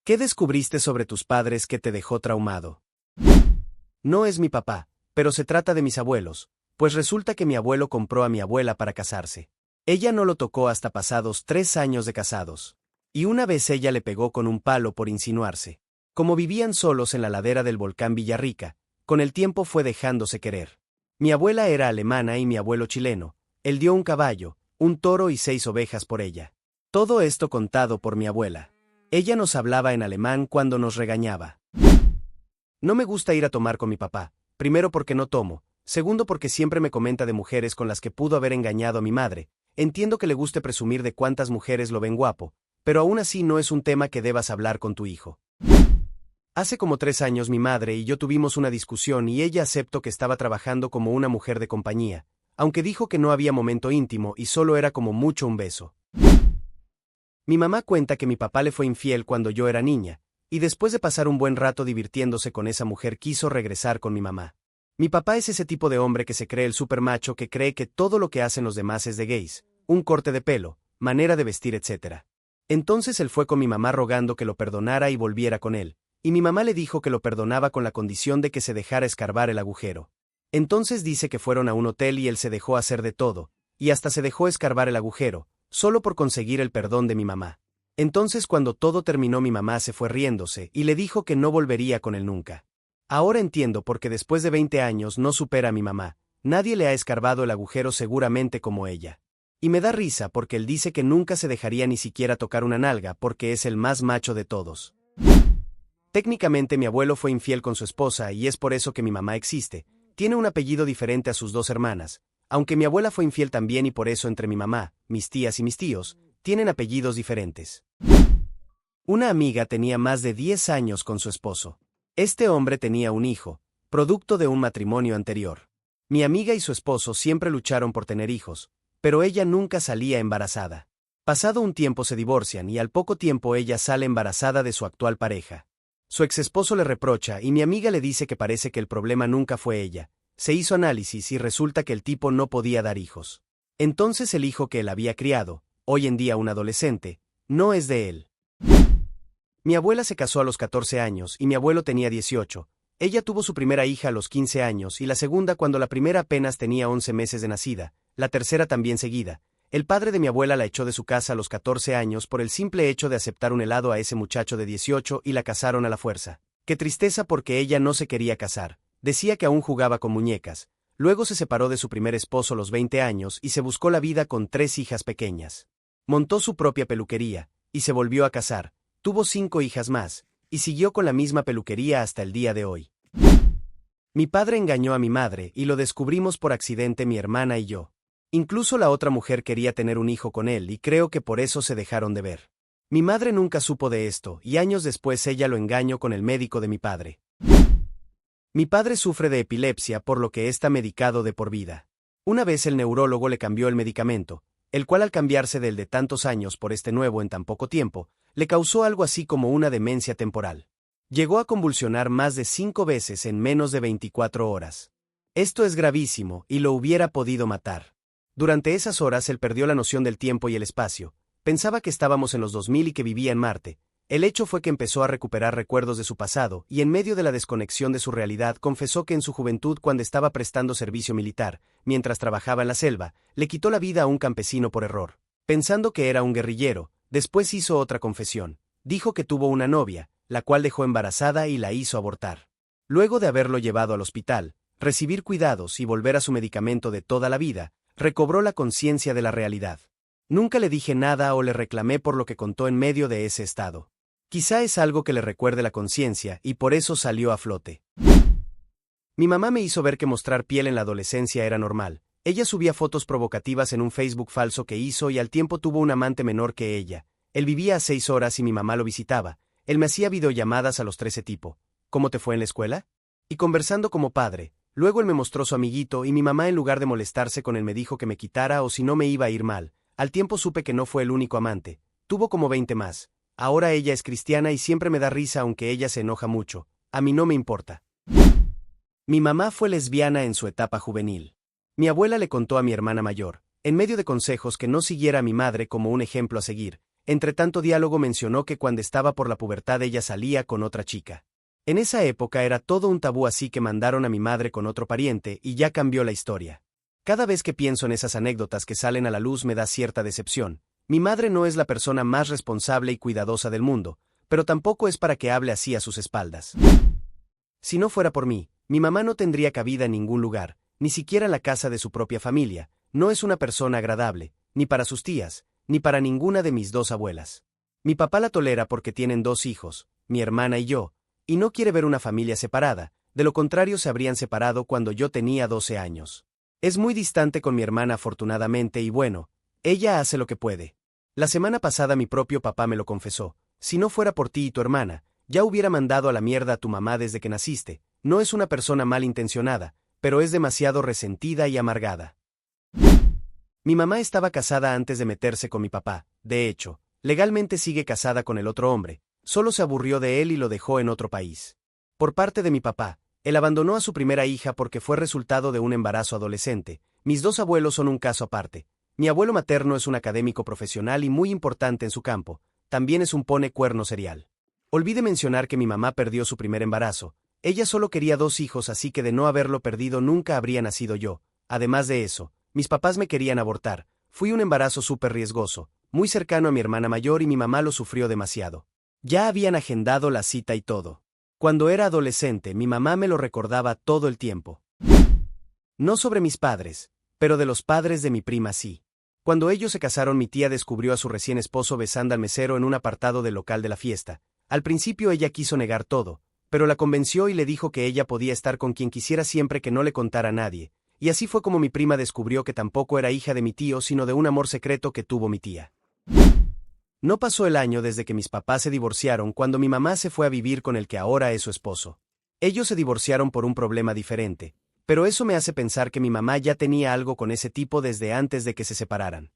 ¿Qué descubriste sobre tus padres que te dejó traumado? No es mi papá, pero se trata de mis abuelos, pues resulta que mi abuelo compró a mi abuela para casarse. Ella no lo tocó hasta pasados 3 años de casados. Y una vez ella le pegó con un palo por insinuarse. Como vivían solos en la ladera del volcán Villarrica, con el tiempo fue dejándose querer. Mi abuela era alemana y mi abuelo chileno. Él dio un caballo, un toro y 6 ovejas por ella. Todo esto contado por mi abuela. Ella nos hablaba en alemán cuando nos regañaba. No me gusta ir a tomar con mi papá, primero porque no tomo, segundo porque siempre me comenta de mujeres con las que pudo haber engañado a mi madre. Entiendo que le guste presumir de cuántas mujeres lo ven guapo, pero aún así no es un tema que debas hablar con tu hijo. Hace como 3 años mi madre y yo tuvimos una discusión y ella aceptó que estaba trabajando como una mujer de compañía, aunque dijo que no había momento íntimo y solo era como mucho un beso. Mi mamá cuenta que mi papá le fue infiel cuando yo era niña, y después de pasar un buen rato divirtiéndose con esa mujer quiso regresar con mi mamá. Mi papá es ese tipo de hombre que se cree el supermacho que cree que todo lo que hacen los demás es de gays, un corte de pelo, manera de vestir, etc. Entonces él fue con mi mamá rogando que lo perdonara y volviera con él, y mi mamá le dijo que lo perdonaba con la condición de que se dejara escarbar el agujero. Entonces dice que fueron a un hotel y él se dejó hacer de todo, y hasta se dejó escarbar el agujero, solo por conseguir el perdón de mi mamá. Entonces cuando todo terminó mi mamá se fue riéndose y le dijo que no volvería con él nunca. Ahora entiendo porque después de 20 años no supera a mi mamá, nadie le ha escarbado el agujero seguramente como ella. Y me da risa porque él dice que nunca se dejaría ni siquiera tocar una nalga porque es el más macho de todos. Técnicamente mi abuelo fue infiel con su esposa y es por eso que mi mamá existe, tiene un apellido diferente a sus 2 hermanas, aunque mi abuela fue infiel también y por eso entre mi mamá, mis tías y mis tíos, tienen apellidos diferentes. Una amiga tenía más de 10 años con su esposo. Este hombre tenía un hijo, producto de un matrimonio anterior. Mi amiga y su esposo siempre lucharon por tener hijos, pero ella nunca salía embarazada. Pasado un tiempo se divorcian y al poco tiempo ella sale embarazada de su actual pareja. Su exesposo le reprocha y mi amiga le dice que parece que el problema nunca fue ella. Se hizo análisis y resulta que el tipo no podía dar hijos. Entonces el hijo que él había criado, hoy en día un adolescente, no es de él. Mi abuela se casó a los 14 años y mi abuelo tenía 18. Ella tuvo su primera hija a los 15 años y la segunda cuando la primera apenas tenía 11 meses de nacida, la tercera también seguida. El padre de mi abuela la echó de su casa a los 14 años por el simple hecho de aceptar un helado a ese muchacho de 18 y la casaron a la fuerza. Qué tristeza porque ella no se quería casar, decía que aún jugaba con muñecas. Luego se separó de su primer esposo a los 20 años y se buscó la vida con 3 hijas pequeñas. Montó su propia peluquería, y se volvió a casar, tuvo 5 hijas más, y siguió con la misma peluquería hasta el día de hoy. Mi padre engañó a mi madre y lo descubrimos por accidente mi hermana y yo. Incluso la otra mujer quería tener un hijo con él y creo que por eso se dejaron de ver. Mi madre nunca supo de esto y años después ella lo engañó con el médico de mi padre. Mi padre sufre de epilepsia por lo que está medicado de por vida. Una vez el neurólogo le cambió el medicamento, el cual al cambiarse del de tantos años por este nuevo en tan poco tiempo, le causó algo así como una demencia temporal. Llegó a convulsionar más de 5 veces en menos de 24 horas. Esto es gravísimo y lo hubiera podido matar. Durante esas horas él perdió la noción del tiempo y el espacio, pensaba que estábamos en los 2000 y que vivía en Marte. El hecho fue que empezó a recuperar recuerdos de su pasado y en medio de la desconexión de su realidad confesó que en su juventud cuando estaba prestando servicio militar, mientras trabajaba en la selva, le quitó la vida a un campesino por error, pensando que era un guerrillero. Después hizo otra confesión, dijo que tuvo una novia, la cual dejó embarazada y la hizo abortar. Luego de haberlo llevado al hospital, recibir cuidados y volver a su medicamento de toda la vida, recobró la conciencia de la realidad. Nunca le dije nada o le reclamé por lo que contó en medio de ese estado. Quizá es algo que le recuerde la conciencia y por eso salió a flote. Mi mamá me hizo ver que mostrar piel en la adolescencia era normal. Ella subía fotos provocativas en un Facebook falso que hizo y al tiempo tuvo un amante menor que ella. Él vivía a 6 horas y mi mamá lo visitaba. Él me hacía videollamadas a los 13 tipo. ¿Cómo te fue en la escuela? Y conversando como padre. Luego él me mostró su amiguito y mi mamá en lugar de molestarse con él me dijo que me quitara o si no me iba a ir mal. Al tiempo supe que no fue el único amante. Tuvo como 20 más. Ahora ella es cristiana y siempre me da risa aunque ella se enoja mucho. A mí no me importa. Mi mamá fue lesbiana en su etapa juvenil. Mi abuela le contó a mi hermana mayor, en medio de consejos que no siguiera a mi madre como un ejemplo a seguir. entre tanto diálogo mencionó que cuando estaba por la pubertad ella salía con otra chica. En esa época era todo un tabú, así que mandaron a mi madre con otro pariente y ya cambió la historia. Cada vez que pienso en esas anécdotas que salen a la luz me da cierta decepción. Mi madre no es la persona más responsable y cuidadosa del mundo, pero tampoco es para que hable así a sus espaldas. Si no fuera por mí, mi mamá no tendría cabida en ningún lugar, ni siquiera en la casa de su propia familia. No es una persona agradable, ni para sus tías, ni para ninguna de mis dos abuelas. Mi papá la tolera porque tienen dos hijos, mi hermana y yo, y no quiere ver una familia separada, de lo contrario se habrían separado cuando yo tenía 12 años. Es muy distante con mi hermana afortunadamente y bueno, ella hace lo que puede. La semana pasada mi propio papá me lo confesó: si no fuera por ti y tu hermana, ya hubiera mandado a la mierda a tu mamá desde que naciste. No es una persona malintencionada, pero es demasiado resentida y amargada. Mi mamá estaba casada antes de meterse con mi papá, de hecho, legalmente sigue casada con el otro hombre, solo se aburrió de él y lo dejó en otro país. Por parte de mi papá, él abandonó a su primera hija porque fue resultado de un embarazo adolescente. Mis dos abuelos son un caso aparte. Mi abuelo materno es un académico profesional y muy importante en su campo, también es un pone cuerno serial. Olvidé mencionar que mi mamá perdió su primer embarazo. Ella solo quería 2 hijos, así que de no haberlo perdido nunca habría nacido yo. Además de eso, mis papás me querían abortar. Fui un embarazo súper riesgoso, muy cercano a mi hermana mayor y mi mamá lo sufrió demasiado. Ya habían agendado la cita y todo. Cuando era adolescente, mi mamá me lo recordaba todo el tiempo. No sobre mis padres, pero de los padres de mi prima sí. Cuando ellos se casaron, mi tía descubrió a su recién esposo besando al mesero en un apartado del local de la fiesta. Al principio ella quiso negar todo, pero la convenció y le dijo que ella podía estar con quien quisiera siempre que no le contara a nadie, y así fue como mi prima descubrió que tampoco era hija de mi tío sino de un amor secreto que tuvo mi tía. No pasó el año desde que mis papás se divorciaron cuando mi mamá se fue a vivir con el que ahora es su esposo. Ellos se divorciaron por un problema diferente, pero eso me hace pensar que mi mamá ya tenía algo con ese tipo desde antes de que se separaran.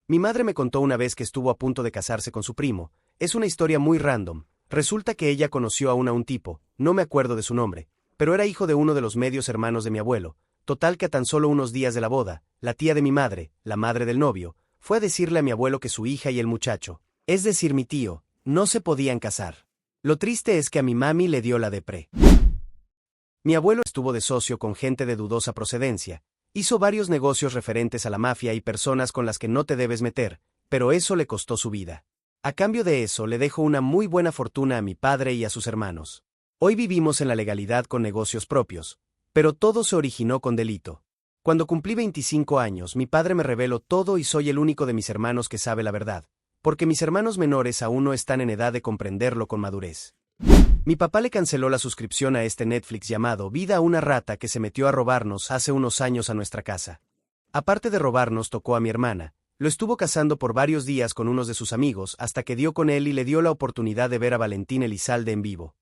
Mi madre me contó una vez que estuvo a punto de casarse con su primo. Es una historia muy random. Resulta que ella conoció a un tipo, no me acuerdo de su nombre, pero era hijo de uno de los medios hermanos de mi abuelo. Total que a tan solo unos días de la boda, la tía de mi madre, la madre del novio, fue a decirle a mi abuelo que su hija y el muchacho, es decir mi tío, no se podían casar. Lo triste es que a mi mami le dio la depre. Mi abuelo estuvo de socio con gente de dudosa procedencia, hizo varios negocios referentes a la mafia y personas con las que no te debes meter, pero eso le costó su vida. A cambio de eso le dejó una muy buena fortuna a mi padre y a sus hermanos. Hoy vivimos en la legalidad con negocios propios, pero todo se originó con delito. Cuando cumplí 25 años, mi padre me reveló todo y soy el único de mis hermanos que sabe la verdad, porque mis hermanos menores aún no están en edad de comprenderlo con madurez. Mi papá le canceló la suscripción a este Netflix llamado Vida a una rata que se metió a robarnos hace unos años a nuestra casa. Aparte de robarnos, tocó a mi hermana. Lo estuvo cazando por varios días con unos de sus amigos hasta que dio con él y le dio la oportunidad de ver a Valentín Elizalde en vivo.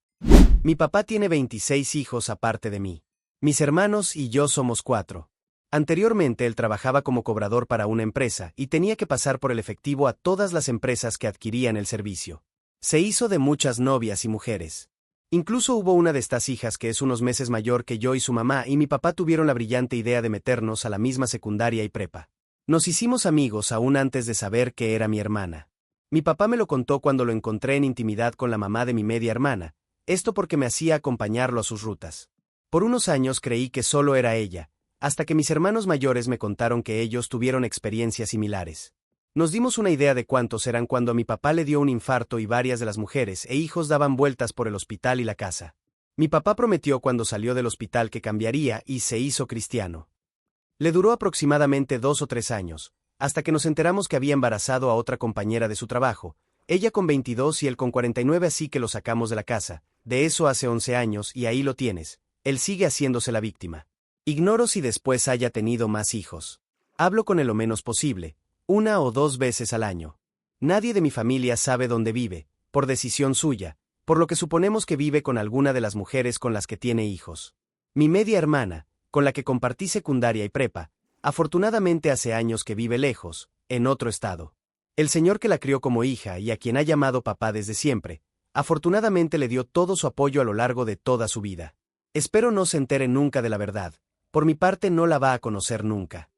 Mi papá tiene 26 hijos aparte de mí. Mis hermanos y yo somos 4. Anteriormente él trabajaba como cobrador para una empresa y tenía que pasar por el efectivo a todas las empresas que adquirían el servicio. Se hizo de muchas novias y mujeres. Incluso hubo una de estas hijas que es unos meses mayor que yo y su mamá y mi papá tuvieron la brillante idea de meternos a la misma secundaria y prepa. Nos hicimos amigos aún antes de saber que era mi hermana. Mi papá me lo contó cuando lo encontré en intimidad con la mamá de mi media hermana, esto porque me hacía acompañarlo a sus rutas. Por unos años creí que solo era ella, hasta que mis hermanos mayores me contaron que ellos tuvieron experiencias similares. Nos dimos una idea de cuántos eran cuando a mi papá le dio un infarto y varias de las mujeres e hijos daban vueltas por el hospital y la casa. Mi papá prometió cuando salió del hospital que cambiaría y se hizo cristiano. Le duró aproximadamente 2 o 3 años, hasta que nos enteramos que había embarazado a otra compañera de su trabajo, ella con 22 y él con 49, así que lo sacamos de la casa. De eso hace 11 años y ahí lo tienes, él sigue haciéndose la víctima. Ignoro si después haya tenido más hijos. Hablo con él lo menos posible, 1 o 2 veces al año. Nadie de mi familia sabe dónde vive, por decisión suya, por lo que suponemos que vive con alguna de las mujeres con las que tiene hijos. Mi media hermana, con la que compartí secundaria y prepa, afortunadamente hace años que vive lejos, en otro estado. El señor que la crió como hija y a quien ha llamado papá desde siempre, afortunadamente le dio todo su apoyo a lo largo de toda su vida. Espero no se entere nunca de la verdad. Por mi parte no la va a conocer nunca.